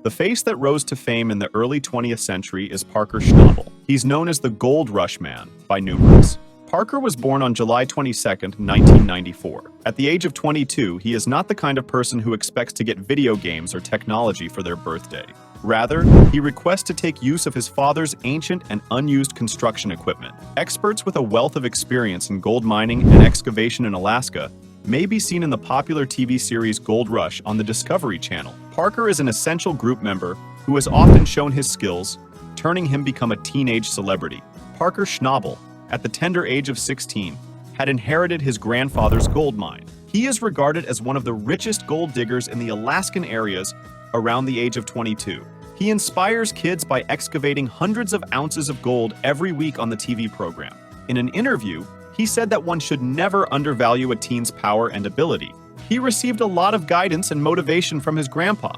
The face that rose to fame in the early 20th century is Parker Schnabel. He's known as the Gold Rush Man by numerous. Parker was born on July 22, 1994. At the age of 22, he is not the kind of person who expects to get video games or technology for their birthday. Rather, he requests to take use of his father's ancient and unused construction equipment. Experts with a wealth of experience in gold mining and excavation in Alaska may be seen in the popular TV series Gold Rush on the Discovery Channel. Parker is an essential group member who has often shown his skills, turning him become a teenage celebrity. Parker Schnabel, at the tender age of 16, had inherited his grandfather's gold mine. He is regarded as one of the richest gold diggers in the Alaskan areas around the age of 22. He inspires kids by excavating hundreds of ounces of gold every week on the TV program. In an interview, he said that one should never undervalue a teen's power and ability. He received a lot of guidance and motivation from his grandpa,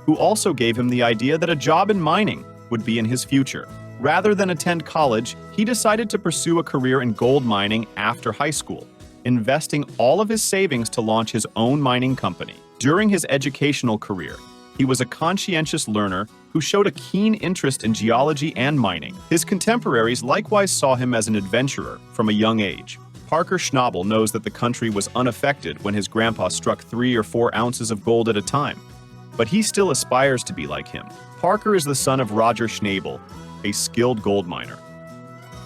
who also gave him the idea that a job in mining would be in his future. Rather than attend college, he decided to pursue a career in gold mining after high school, investing all of his savings to launch his own mining company. During his educational career, he was a conscientious learner who showed a keen interest in geology and mining. His contemporaries likewise saw him as an adventurer from a young age. Parker Schnabel knows that the country was unaffected when his grandpa struck 3 or 4 ounces of gold at a time, but he still aspires to be like him. Parker is the son of Roger Schnabel, a skilled gold miner.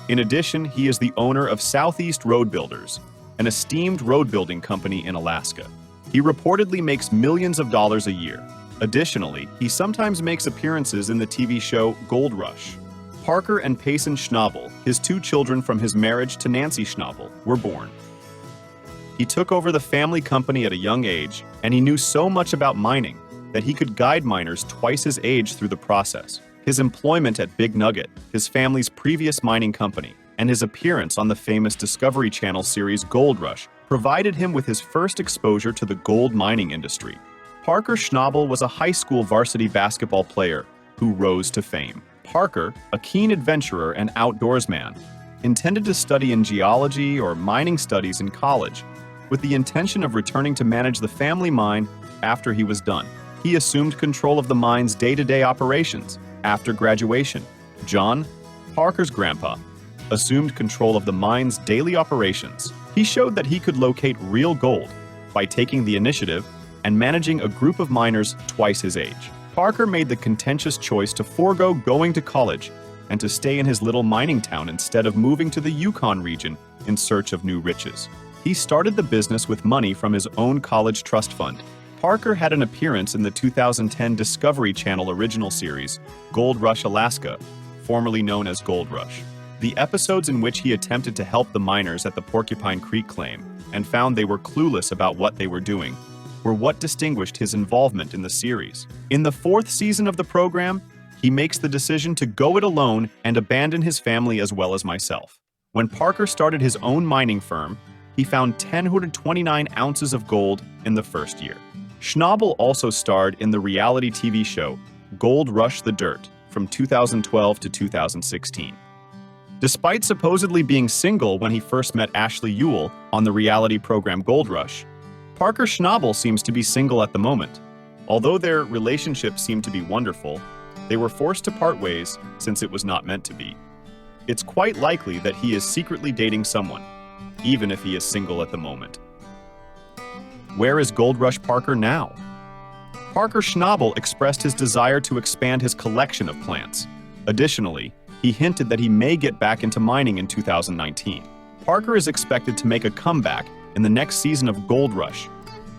In addition, he is the owner of Southeast Road Builders, an esteemed road building company in Alaska. He reportedly makes millions of dollars a year. Additionally, he sometimes makes appearances in the TV show Gold Rush. Parker and Payson Schnabel, his 2 children from his marriage to Nancy Schnabel, were born. He took over the family company at a young age, and he knew so much about mining that he could guide miners twice his age through the process. His employment at Big Nugget, his family's previous mining company, and his appearance on the famous Discovery Channel series Gold Rush provided him with his first exposure to the gold mining industry. Parker Schnabel was a high school varsity basketball player who rose to fame. Parker, a keen adventurer and outdoorsman, intended to study in geology or mining studies in college, with the intention of returning to manage the family mine after he was done. He assumed control of the mine's day-to-day operations. After graduation, John, Parker's grandpa, assumed control of the mine's daily operations. He showed that he could locate real gold by taking the initiative and managing a group of miners twice his age. Parker made the contentious choice to forego going to college and to stay in his little mining town instead of moving to the Yukon region in search of new riches. He started the business with money from his own college trust fund. Parker had an appearance in the 2010 Discovery Channel original series, Gold Rush Alaska, formerly known as Gold Rush. The episodes in which he attempted to help the miners at the Porcupine Creek claim and found they were clueless about what they were doing were what distinguished his involvement in the series. In the 4th season of the program, he makes the decision to go it alone and abandon his family as well as myself. When Parker started his own mining firm, he found 1,029 ounces of gold in the first year. Schnabel also starred in the reality TV show Gold Rush the Dirt from 2012 to 2016. Despite supposedly being single when he first met Ashley Ewell on the reality program Gold Rush, Parker Schnabel seems to be single at the moment. Although their relationship seemed to be wonderful, they were forced to part ways since it was not meant to be. It's quite likely that he is secretly dating someone, even if he is single at the moment. Where is Gold Rush Parker now? Parker Schnabel expressed his desire to expand his collection of plants. Additionally, he hinted that he may get back into mining in 2019. Parker is expected to make a comeback in the next season of Gold Rush,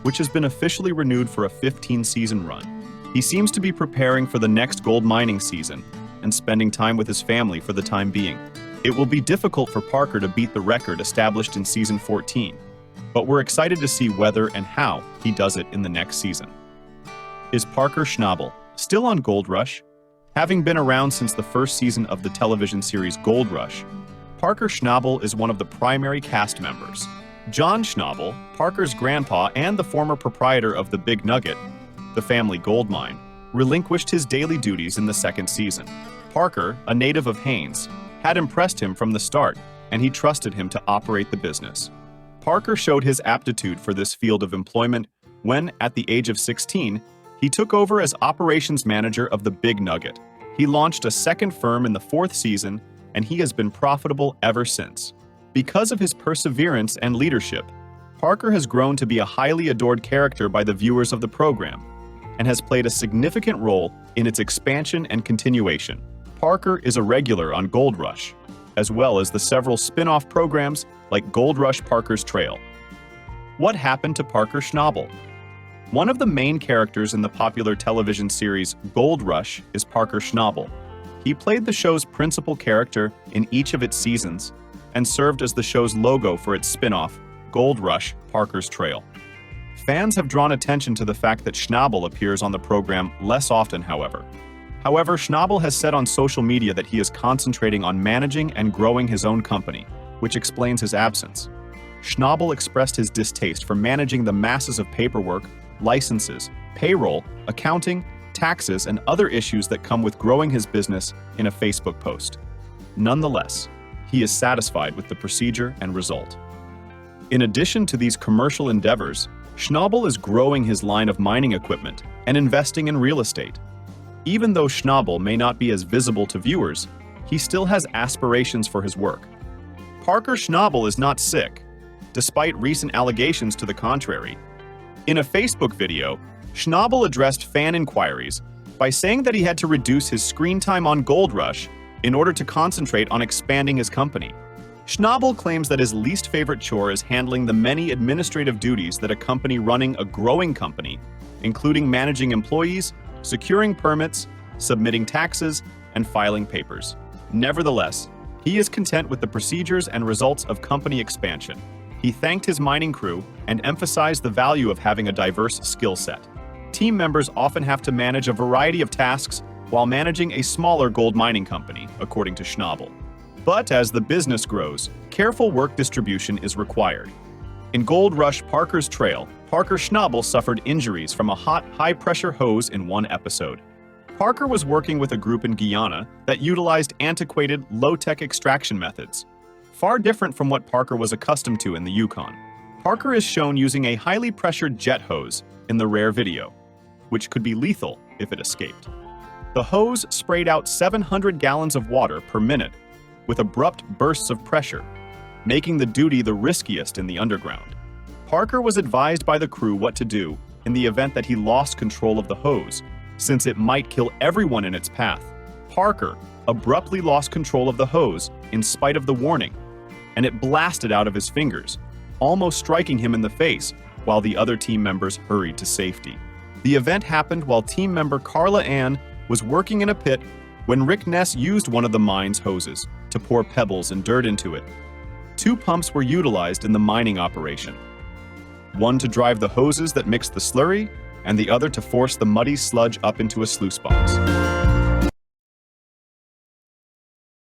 which has been officially renewed for a 15-season run. He seems to be preparing for the next gold mining season and spending time with his family for the time being. It will be difficult for Parker to beat the record established in season 14, but we're excited to see whether and how he does it in the next season. Is Parker Schnabel still on Gold Rush? Having been around since the first season of the television series Gold Rush, Parker Schnabel is one of the primary cast members. John Schnabel, Parker's grandpa and the former proprietor of the Big Nugget, the family gold mine, relinquished his daily duties in the 2nd season. Parker, a native of Haines, had impressed him from the start, and he trusted him to operate the business. Parker showed his aptitude for this field of employment when, at the age of 16, He took over as operations manager of the Big Nugget. He launched a second firm in the fourth season, and he has been profitable ever since. Because of his perseverance and leadership, Parker has grown to be a highly adored character by the viewers of the program and has played a significant role in its expansion and continuation. Parker is a regular on Gold Rush, as well as the several spin-off programs like Gold Rush Parker's Trail. What happened to Parker Schnabel? One of the main characters in the popular television series Gold Rush is Parker Schnabel. He played the show's principal character in each of its seasons and served as the show's logo for its spin-off, Gold Rush Parker's Trail. Fans have drawn attention to the fact that Schnabel appears on the program less often, however. Schnabel has said on social media that he is concentrating on managing and growing his own company, which explains his absence. Schnabel expressed his distaste for managing the masses of paperwork, licenses, payroll, accounting, taxes, and other issues that come with growing his business in a Facebook post. Nonetheless, he is satisfied with the procedure and result. In addition to these commercial endeavors, Schnabel is growing his line of mining equipment and investing in real estate. Even though Schnabel may not be as visible to viewers, he still has aspirations for his work. Parker Schnabel is not sick, despite recent allegations to the contrary. In a Facebook video, Schnabel addressed fan inquiries by saying that he had to reduce his screen time on Gold Rush in order to concentrate on expanding his company. Schnabel claims that his least favorite chore is handling the many administrative duties that accompany running a growing company, including managing employees, securing permits, submitting taxes, and filing papers. Nevertheless, he is content with the procedures and results of company expansion. He thanked his mining crew and emphasized the value of having a diverse skill set. Team members often have to manage a variety of tasks while managing a smaller gold mining company, according to Schnabel. But as the business grows, careful work distribution is required. In Gold Rush Parker's Trail, Parker Schnabel suffered injuries from a hot, high-pressure hose in one episode. Parker was working with a group in Guyana that utilized antiquated, low-tech extraction methods, far different from what Parker was accustomed to in the Yukon. Parker is shown using a highly pressured jet hose in the rare video, which could be lethal if it escaped. The hose sprayed out 700 gallons of water per minute with abrupt bursts of pressure, making the duty the riskiest in the underground. Parker was advised by the crew what to do in the event that he lost control of the hose, since it might kill everyone in its path. Parker abruptly lost control of the hose in spite of the warning, and it blasted out of his fingers, almost striking him in the face while the other team members hurried to safety. The event happened while team member Carla Ann was working in a pit when Rick Ness used one of the mine's hoses to pour pebbles and dirt into it. 2 pumps were utilized in the mining operation. One to drive the hoses that mixed the slurry, and the other to force the muddy sludge up into a sluice box.